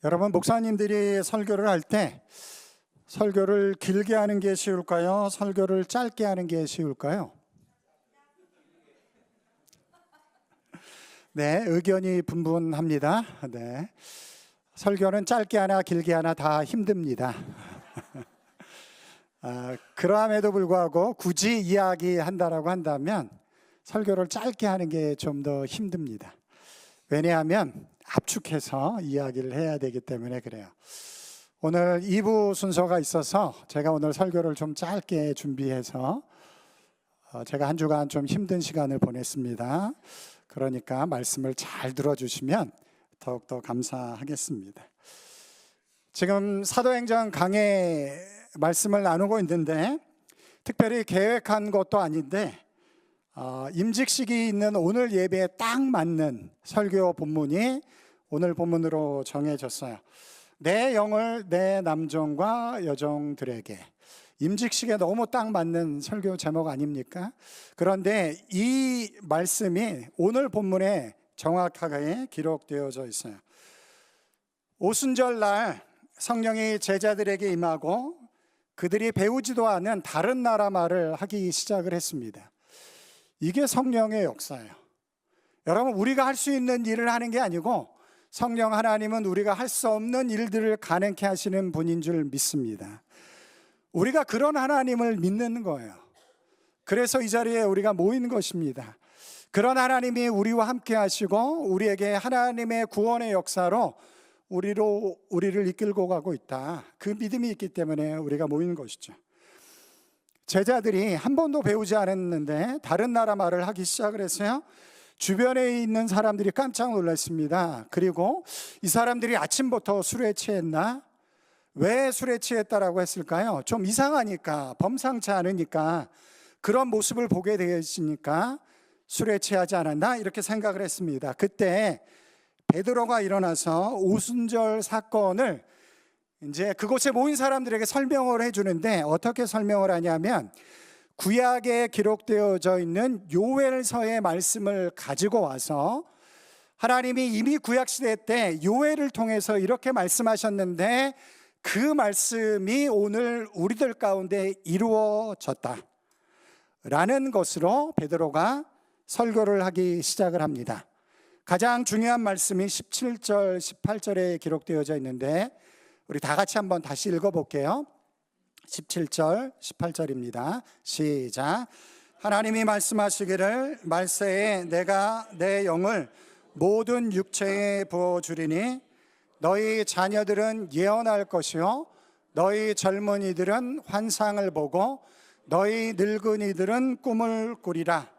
여러분, 목사님들이 설교를 할 때 설교를 길게 하는 게 쉬울까요? 설교를 짧게 하는 게 쉬울까요? 네, 의견이 분분합니다. 네, 설교는 짧게 하나 길게 하나 다 힘듭니다. 그러함에도 불구하고 굳이 이야기한다라고 한다면 설교를 짧게 하는 게 좀 더 힘듭니다. 왜냐하면 압축해서 이야기를 해야 되기 때문에 그래요. 오늘 2부 순서가 있어서 제가 오늘 설교를 좀 짧게 준비해서 제가 한 주간 좀 힘든 시간을 보냈습니다. 그러니까 말씀을 잘 들어주시면 더욱더 감사하겠습니다. 지금 사도행전 강해 말씀을 나누고 있는데 특별히 계획한 것도 아닌데 임직식이 있는 오늘 예배에 딱 맞는 설교 본문이 오늘 본문으로 정해졌어요. 내 영을 내 남종과 여종들에게. 임직식에 너무 딱 맞는 설교 제목 아닙니까? 그런데 이 말씀이 오늘 본문에 정확하게 기록되어져 있어요. 오순절 날 성령이 제자들에게 임하고 그들이 배우지도 않은 다른 나라 말을 하기 시작을 했습니다. 이게 성령의 역사예요. 여러분, 우리가 할 수 있는 일을 하는 게 아니고 성령 하나님은 우리가 할 수 없는 일들을 가능케 하시는 분인 줄 믿습니다. 우리가 그런 하나님을 믿는 거예요. 그래서 이 자리에 우리가 모인 것입니다. 그런 하나님이 우리와 함께 하시고 우리에게 하나님의 구원의 역사로 우리를 이끌고 가고 있다. 그 믿음이 있기 때문에 우리가 모인 것이죠. 제자들이 한 번도 배우지 않았는데 다른 나라 말을 하기 시작을 했어요. 주변에 있는 사람들이 깜짝 놀랐습니다. 그리고 이 사람들이 아침부터 술에 취했나? 왜 술에 취했다라고 했을까요? 좀 이상하니까, 범상치 않으니까, 그런 모습을 보게 되었으니까 술에 취하지 않았나? 이렇게 생각을 했습니다. 그때 베드로가 일어나서 오순절 사건을 이제 그곳에 모인 사람들에게 설명을 해주는데 어떻게 설명을 하냐면 구약에 기록되어져 있는 요엘서의 말씀을 가지고 와서 하나님이 이미 구약시대 때 요엘을 통해서 이렇게 말씀하셨는데 그 말씀이 오늘 우리들 가운데 이루어졌다 라는 것으로 베드로가 설교를 하기 시작을 합니다. 가장 중요한 말씀이 17절, 18절에 기록되어져 있는데 우리 다 같이 한번 다시 읽어볼게요. 17절, 18절입니다. 시작. 하나님이 말씀하시기를 말세에 내가 내 영을 모든 육체에 부어주리니 너희 자녀들은 예언할 것이요 너희 젊은이들은 환상을 보고 너희 늙은이들은 꿈을 꾸리라.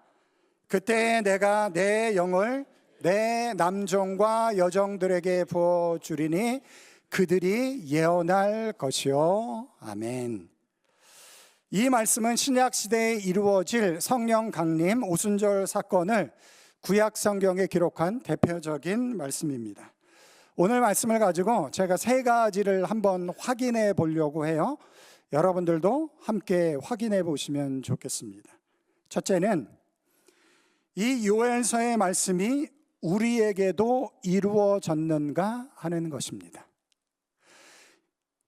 그때 내가 내 영을 내 남종과 여종들에게 부어주리니 그들이 예언할 것이요. 아멘. 이 말씀은 신약 시대에 이루어질 성령 강림 오순절 사건을 구약 성경에 기록한 대표적인 말씀입니다. 오늘 말씀을 가지고 제가 세 가지를 한번 확인해 보려고 해요. 여러분들도 함께 확인해 보시면 좋겠습니다. 첫째는 이 요엘서의 말씀이 우리에게도 이루어졌는가 하는 것입니다.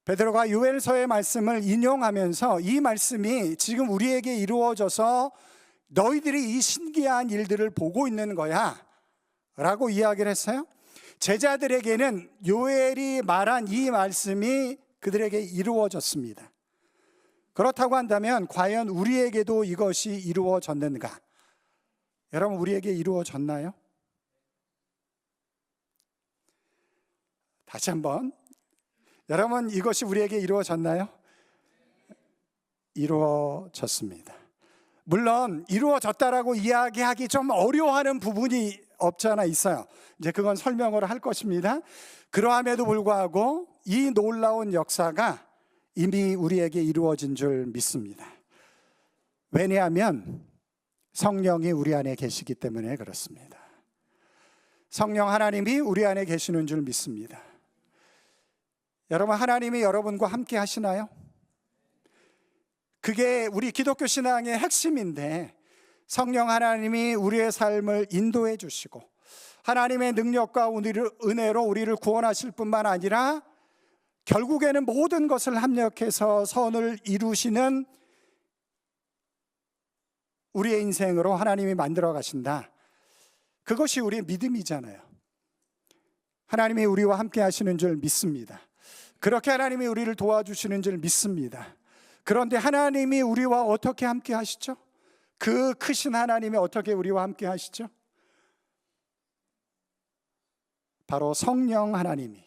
베드로가 요엘서의 말씀을 인용하면서 이 말씀이 지금 우리에게 이루어져서 너희들이 이 신기한 일들을 보고 있는 거야 라고 이야기를 했어요. 제자들에게는 요엘이 말한 이 말씀이 그들에게 이루어졌습니다. 그렇다고 한다면 과연 우리에게도 이것이 이루어졌는가? 여러분, 우리에게 이루어졌나요? 다시 한번, 여러분, 이것이 우리에게 이루어졌나요? 이루어졌습니다. 물론 이루어졌다라고 이야기하기 좀 어려워하는 부분이 없지 않아 있어요. 이제 그건 설명을 할 것입니다. 그러함에도 불구하고 이 놀라운 역사가 이미 우리에게 이루어진 줄 믿습니다. 왜냐하면 성령이 우리 안에 계시기 때문에 그렇습니다. 성령 하나님이 우리 안에 계시는 줄 믿습니다. 여러분, 하나님이 여러분과 함께 하시나요? 그게 우리 기독교 신앙의 핵심인데 성령 하나님이 우리의 삶을 인도해 주시고 하나님의 능력과 은혜로 우리를 구원하실 뿐만 아니라 결국에는 모든 것을 합력해서 선을 이루시는 우리의 인생으로 하나님이 만들어 가신다. 그것이 우리의 믿음이잖아요. 하나님이 우리와 함께 하시는 줄 믿습니다. 그렇게 하나님이 우리를 도와주시는 줄 믿습니다. 그런데 하나님이 우리와 어떻게 함께 하시죠? 그 크신 하나님이 어떻게 우리와 함께 하시죠? 바로 성령 하나님이,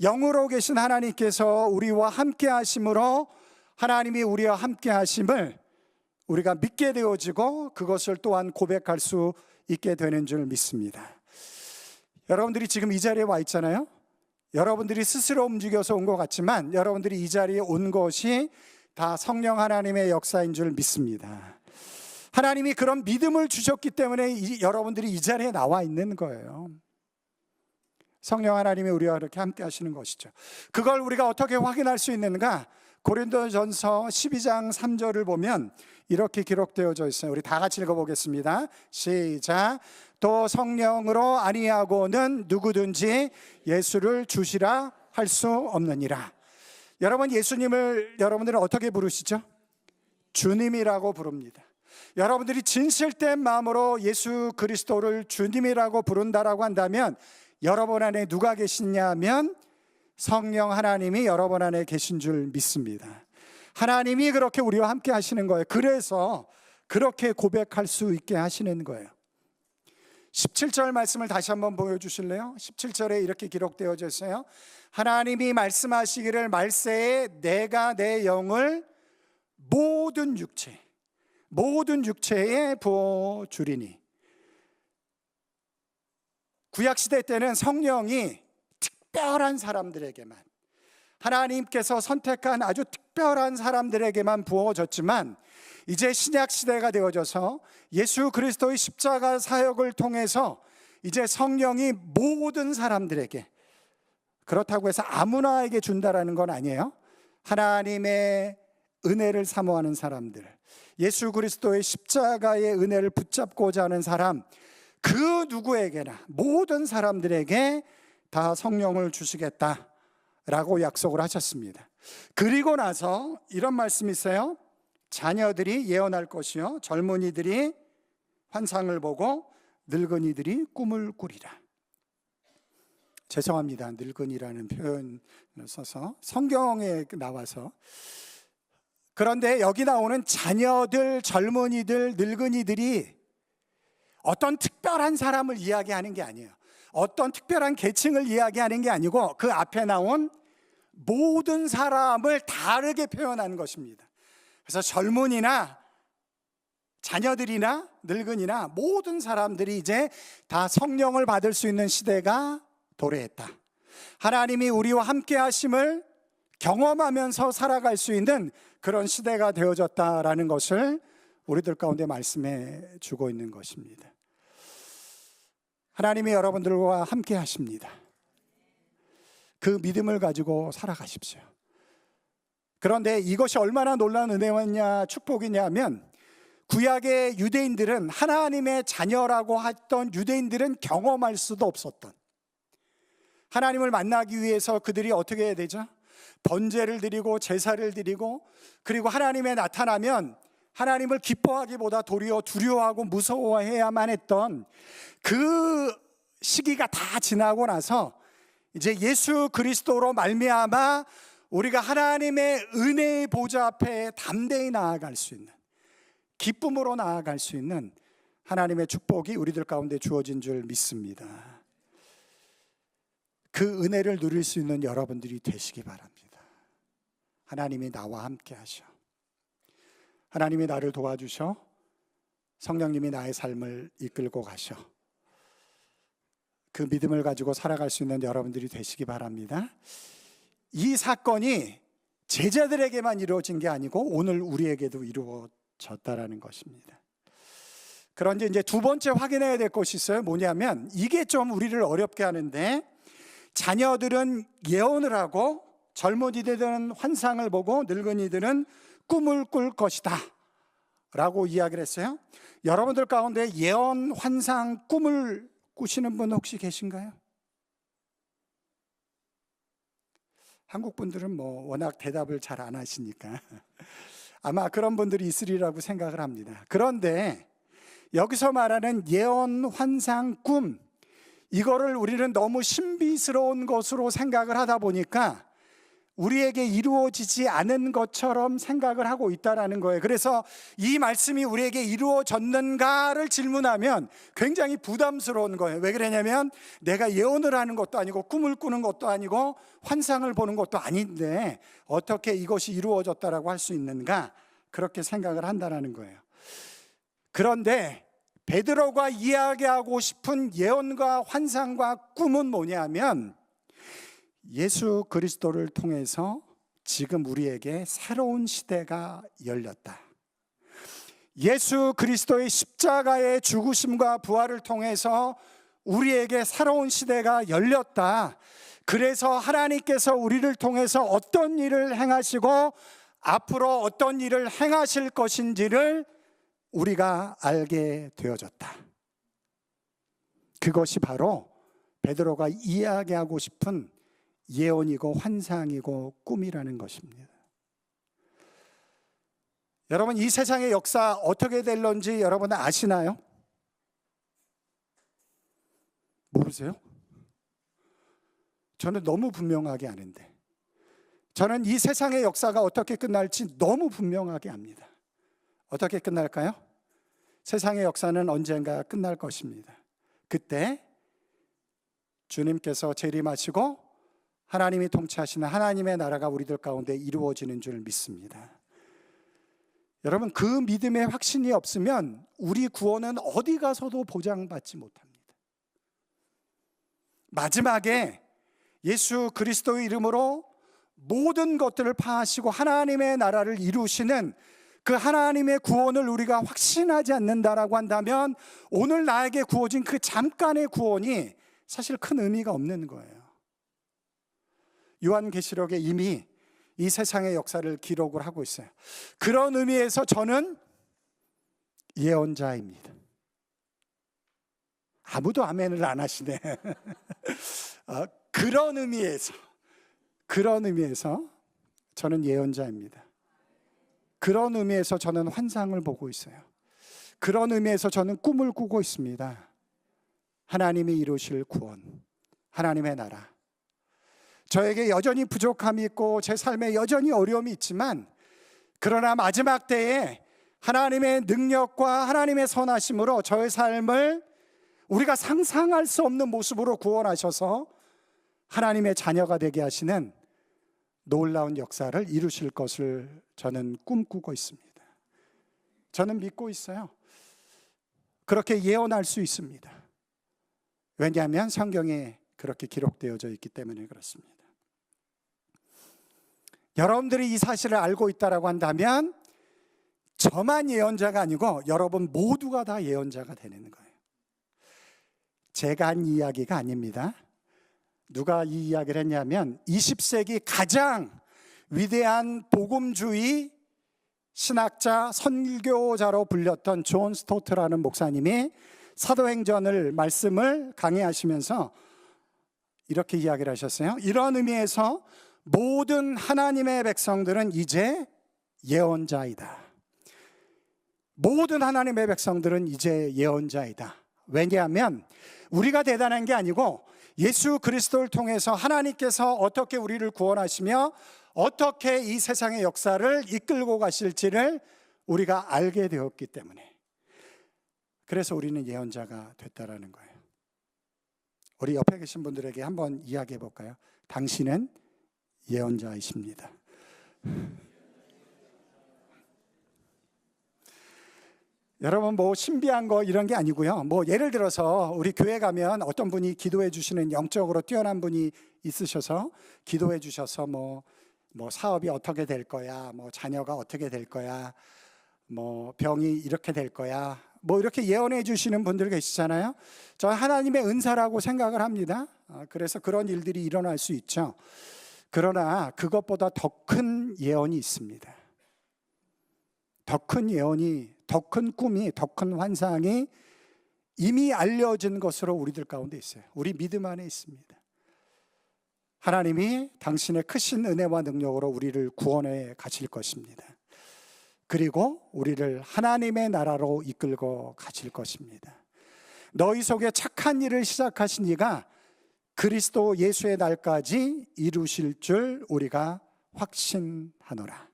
영으로 계신 하나님께서 우리와 함께 하심으로 하나님이 우리와 함께 하심을 우리가 믿게 되어지고 그것을 또한 고백할 수 있게 되는 줄 믿습니다. 여러분들이 지금 이 자리에 와 있잖아요. 여러분들이 스스로 움직여서 온 것 같지만 여러분들이 이 자리에 온 것이 다 성령 하나님의 역사인 줄 믿습니다. 하나님이 그런 믿음을 주셨기 때문에 여러분들이 이 자리에 나와 있는 거예요. 성령 하나님이 우리와 이렇게 함께 하시는 것이죠. 그걸 우리가 어떻게 확인할 수 있는가? 고린도전서 12장 3절을 보면 이렇게 기록되어져 있어요. 우리 다 같이 읽어보겠습니다. 시작. 또 성령으로 아니하고는 누구든지 예수를 주시라 할 수 없느니라. 여러분, 예수님을 여러분들은 어떻게 부르시죠? 주님이라고 부릅니다. 여러분들이 진실된 마음으로 예수 그리스도를 주님이라고 부른다라고 한다면 여러분 안에 누가 계시냐면 성령 하나님이 여러분 안에 계신 줄 믿습니다. 하나님이 그렇게 우리와 함께 하시는 거예요. 그래서 그렇게 고백할 수 있게 하시는 거예요. 17절 말씀을 다시 한번 보여주실래요? 17절에 이렇게 기록되어져 있어요. 하나님이 말씀하시기를 말세에 내가 내 영을 모든 육체에 부어주리니. 구약시대 때는 성령이 특별한 사람들에게만, 하나님께서 선택한 아주 특별한 사람들에게만 부어졌지만 이제 신약시대가 되어져서 예수 그리스도의 십자가 사역을 통해서 이제 성령이 모든 사람들에게, 그렇다고 해서 아무나에게 준다라는 건 아니에요. 하나님의 은혜를 사모하는 사람들, 예수 그리스도의 십자가의 은혜를 붙잡고자 하는 사람, 그 누구에게나 모든 사람들에게 다 성령을 주시겠다라고 약속을 하셨습니다. 그리고 나서 이런 말씀이 있어요. 자녀들이 예언할 것이요 젊은이들이 환상을 보고 늙은이들이 꿈을 꾸리라. 죄송합니다. 늙은이라는 표현을 써서 성경에 나와서. 그런데 여기 나오는 자녀들, 젊은이들, 늙은이들이 어떤 특별한 사람을 이야기하는 게 아니에요. 어떤 특별한 계층을 이야기하는 게 아니고 그 앞에 나온 모든 사람을 다르게 표현하는 것입니다. 그래서 젊은이나 자녀들이나 늙은이나 모든 사람들이 이제 다 성령을 받을 수 있는 시대가 도래했다. 하나님이 우리와 함께 하심을 경험하면서 살아갈 수 있는 그런 시대가 되어졌다라는 것을 우리들 가운데 말씀해 주고 있는 것입니다. 하나님이 여러분들과 함께 하십니다. 그 믿음을 가지고 살아가십시오. 그런데 이것이 얼마나 놀라운 은혜냐 축복이냐면, 구약의 유대인들은, 하나님의 자녀라고 했던 유대인들은 경험할 수도 없었던, 하나님을 만나기 위해서 그들이 어떻게 해야 되죠? 번제를 드리고 제사를 드리고, 그리고 하나님에 나타나면 하나님을 기뻐하기보다 도리어 두려워하고 무서워해야만 했던 그 시기가 다 지나고 나서 이제 예수 그리스도로 말미암아 우리가 하나님의 은혜의 보좌 앞에 담대히 나아갈 수 있는, 기쁨으로 나아갈 수 있는 하나님의 축복이 우리들 가운데 주어진 줄 믿습니다. 그 은혜를 누릴 수 있는 여러분들이 되시기 바랍니다. 하나님이 나와 함께 하셔, 하나님이 나를 도와주셔, 성령님이 나의 삶을 이끌고 가셔, 그 믿음을 가지고 살아갈 수 있는 여러분들이 되시기 바랍니다. 이 사건이 제자들에게만 이루어진 게 아니고 오늘 우리에게도 이루어졌다라는 것입니다. 그런데 이제 두 번째 확인해야 될 것이 있어요. 뭐냐면, 이게 좀 우리를 어렵게 하는데, 자녀들은 예언을 하고 젊은이들은 환상을 보고 늙은이들은 꿈을 꿀 것이다 라고 이야기를 했어요. 여러분들 가운데 예언, 환상, 꿈을 꾸시는 분 혹시 계신가요? 한국 분들은 뭐 워낙 대답을 잘 안 하시니까 아마 그런 분들이 있으리라고 생각을 합니다. 그런데 여기서 말하는 예언, 환상, 꿈, 이거를 우리는 너무 신비스러운 것으로 생각을 하다 보니까 우리에게 이루어지지 않은 것처럼 생각을 하고 있다는 거예요. 그래서 이 말씀이 우리에게 이루어졌는가를 질문하면 굉장히 부담스러운 거예요. 왜 그러냐면 내가 예언을 하는 것도 아니고 꿈을 꾸는 것도 아니고 환상을 보는 것도 아닌데 어떻게 이것이 이루어졌다라고 할 수 있는가, 그렇게 생각을 한다는 거예요. 그런데 베드로가 이야기하고 싶은 예언과 환상과 꿈은 뭐냐면 예수 그리스도를 통해서 지금 우리에게 새로운 시대가 열렸다. 예수 그리스도의 십자가의 죽으심과 부활을 통해서 우리에게 새로운 시대가 열렸다. 그래서 하나님께서 우리를 통해서 어떤 일을 행하시고 앞으로 어떤 일을 행하실 것인지를 우리가 알게 되어졌다. 그것이 바로 베드로가 이야기하고 싶은 예언이고 환상이고 꿈이라는 것입니다. 여러분, 이 세상의 역사 어떻게 될런지 여러분 아시나요? 모르세요? 저는 너무 분명하게 아는데, 저는 이 세상의 역사가 어떻게 끝날지 너무 분명하게 압니다. 어떻게 끝날까요? 세상의 역사는 언젠가 끝날 것입니다. 그때 주님께서 재림하시고 하나님이 통치하시는 하나님의 나라가 우리들 가운데 이루어지는 줄 믿습니다. 여러분, 그 믿음의 확신이 없으면 우리 구원은 어디 가서도 보장받지 못합니다. 마지막에 예수 그리스도의 이름으로 모든 것들을 파하시고 하나님의 나라를 이루시는 그 하나님의 구원을 우리가 확신하지 않는다라고 한다면 오늘 나에게 구워진 그 잠깐의 구원이 사실 큰 의미가 없는 거예요. 요한계시록에 이미 이 세상의 역사를 기록을 하고 있어요. 그런 의미에서 저는 예언자입니다. 아무도 아멘을 안 하시네. 그런 의미에서 저는 예언자입니다. 그런 의미에서 저는 환상을 보고 있어요. 그런 의미에서 저는 꿈을 꾸고 있습니다. 하나님이 이루실 구원, 하나님의 나라. 저에게 여전히 부족함이 있고 제 삶에 여전히 어려움이 있지만, 그러나 마지막 때에 하나님의 능력과 하나님의 선하심으로 저의 삶을 우리가 상상할 수 없는 모습으로 구원하셔서 하나님의 자녀가 되게 하시는 놀라운 역사를 이루실 것을 저는 꿈꾸고 있습니다. 저는 믿고 있어요. 그렇게 예언할 수 있습니다. 왜냐하면 성경에 그렇게 기록되어져 있기 때문에 그렇습니다. 여러분들이 이 사실을 알고 있다고 한다면 저만 예언자가 아니고 여러분 모두가 다 예언자가 되는 거예요. 제가 한 이야기가 아닙니다. 누가 이 이야기를 했냐면 20세기 가장 위대한 복음주의 신학자, 선교자로 불렸던 존 스토트라는 목사님이 사도행전을 말씀을 강의하시면서 이렇게 이야기를 하셨어요. 이런 의미에서 모든 하나님의 백성들은 이제 예언자이다. 모든 하나님의 백성들은 이제 예언자이다. 왜냐하면 우리가 대단한 게 아니고 예수 그리스도를 통해서 하나님께서 어떻게 우리를 구원하시며 어떻게 이 세상의 역사를 이끌고 가실지를 우리가 알게 되었기 때문에, 그래서 우리는 예언자가 됐다라는 거예요. 우리 옆에 계신 분들에게 한번 이야기해 볼까요? 당신은 예언자이십니다. 여러분, 뭐 신비한 거 이런 게 아니고요. 뭐 예를 들어서 우리 교회 가면 어떤 분이 기도해 주시는 영적으로 뛰어난 분이 있으셔서 기도해 주셔서 뭐 사업이 어떻게 될 거야, 뭐 자녀가 어떻게 될 거야, 뭐 병이 이렇게 될 거야, 뭐 이렇게 예언해 주시는 분들 계시잖아요. 저는 하나님의 은사라고 생각을 합니다. 그래서 그런 일들이 일어날 수 있죠. 그러나 그것보다 더 큰 예언이 있습니다. 더 큰 예언이, 더 큰 꿈이, 더 큰 환상이 이미 알려진 것으로 우리들 가운데 있어요. 우리 믿음 안에 있습니다. 하나님이 당신의 크신 은혜와 능력으로 우리를 구원해 가실 것입니다. 그리고 우리를 하나님의 나라로 이끌고 가실 것입니다. 너희 속에 착한 일을 시작하신 이가 그리스도 예수의 날까지 이루실 줄 우리가 확신하노라.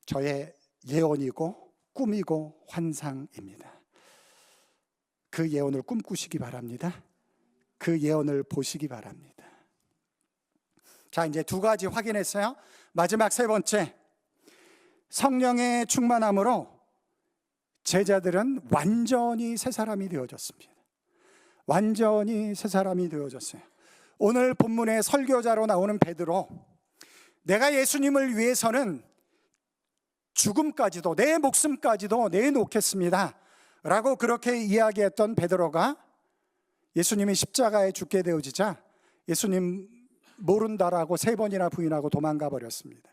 저의 예언이고 꿈이고 환상입니다. 그 예언을 꿈꾸시기 바랍니다. 그 예언을 보시기 바랍니다. 자, 이제 두 가지 확인했어요. 마지막 세 번째, 성령의 충만함으로 제자들은 완전히 새 사람이 되어졌습니다. 완전히 새 사람이 되어졌어요. 오늘 본문의 설교자로 나오는 베드로, 내가 예수님을 위해서는 죽음까지도, 내 목숨까지도 내놓겠습니다 라고 그렇게 이야기했던 베드로가 예수님이 십자가에 죽게 되어지자 예수님 모른다라고 3번이나 부인하고 도망가 버렸습니다.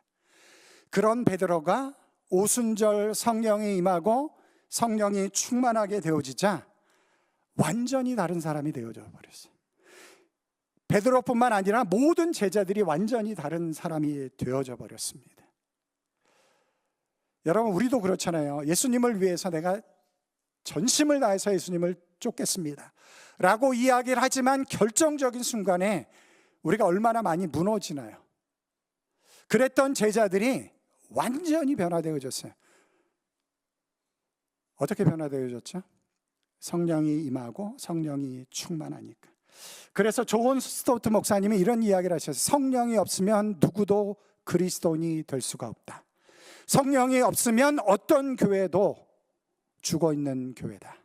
그런 베드로가 오순절 성령이 임하고 성령이 충만하게 되어지자 완전히 다른 사람이 되어져 버렸어요. 베드로뿐만 아니라 모든 제자들이 완전히 다른 사람이 되어져 버렸습니다. 여러분, 우리도 그렇잖아요. 예수님을 위해서 내가 전심을 다해서 예수님을 쫓겠습니다 라고 이야기를 하지만 결정적인 순간에 우리가 얼마나 많이 무너지나요? 그랬던 제자들이 완전히 변화되어졌어요. 어떻게 변화되어졌죠? 성령이 임하고 성령이 충만하니까. 그래서 존 스토트 목사님이 이런 이야기를 하셨어요. 성령이 없으면 누구도 그리스도인이 될 수가 없다. 성령이 없으면 어떤 교회도 죽어있는 교회다.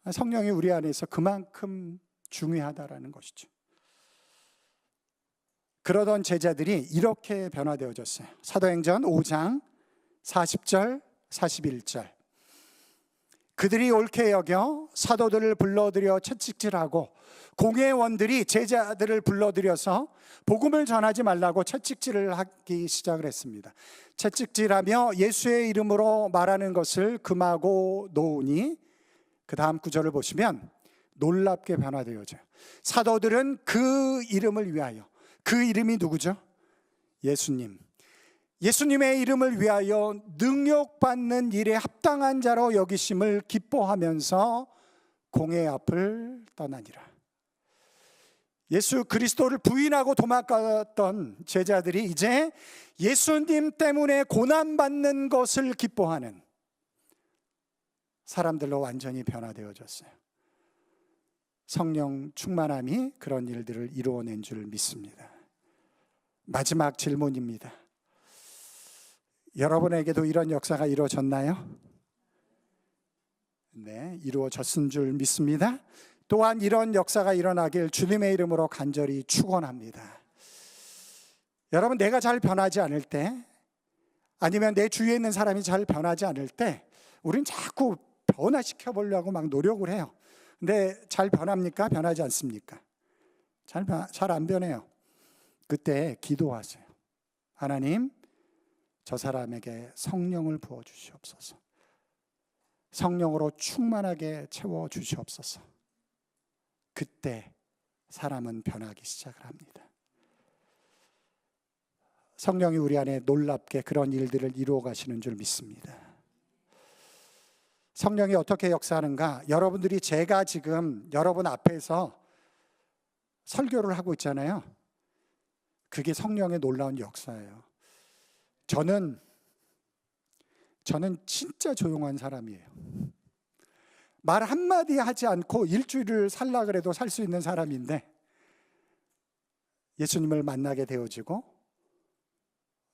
성령이 우리 안에서 그만큼 중요하다라는 것이죠. 그러던 제자들이 이렇게 변화되어졌어요. 사도행전 5장 40절 41절. 그들이 옳게 여겨 사도들을 불러들여 채찍질하고 공회원들이 제자들을 불러들여서 복음을 전하지 말라고 채찍질을 하기 시작을 했습니다. 채찍질하며 예수의 이름으로 말하는 것을 금하고 놓으니, 그 다음 구절을 보시면 놀랍게 변화되어져요. 사도들은 그 이름을 위하여, 그 이름이 누구죠? 예수님. 예수님의 이름을 위하여 능욕받는 일에 합당한 자로 여기심을 기뻐하면서 공회 앞을 떠나니라. 예수 그리스도를 부인하고 도망갔던 제자들이 이제 예수님 때문에 고난받는 것을 기뻐하는 사람들로 완전히 변화되어졌어요. 성령 충만함이 그런 일들을 이루어낸 줄 믿습니다. 마지막 질문입니다. 여러분에게도 이런 역사가 이루어졌나요? 네, 이루어졌은 줄 믿습니다. 또한 이런 역사가 일어나길 주님의 이름으로 간절히 축원합니다. 여러분, 내가 잘 변하지 않을 때, 아니면 내 주위에 있는 사람이 잘 변하지 않을 때 우린 자꾸 변화시켜 보려고 막 노력을 해요. 근데 잘 변합니까? 변하지 않습니까? 잘 안 변해요. 그때 기도하세요. 하나님, 저 사람에게 성령을 부어 주시옵소서. 성령으로 충만하게 채워 주시옵소서. 그때 사람은 변하기 시작을 합니다. 성령이 우리 안에 놀랍게 그런 일들을 이루어 가시는 줄 믿습니다. 성령이 어떻게 역사하는가? 여러분들이, 제가 지금 여러분 앞에서 설교를 하고 있잖아요. 그게 성령의 놀라운 역사예요. 저는 진짜 조용한 사람이에요. 말 한마디 하지 않고 일주일을 살라 그래도 살 수 있는 사람인데, 예수님을 만나게 되어지고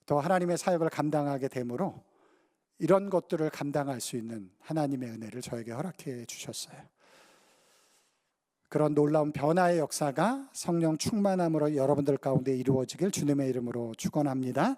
또 하나님의 사역을 감당하게 되므로 이런 것들을 감당할 수 있는 하나님의 은혜를 저에게 허락해 주셨어요. 그런 놀라운 변화의 역사가 성령 충만함으로 여러분들 가운데 이루어지길 주님의 이름으로 축원합니다.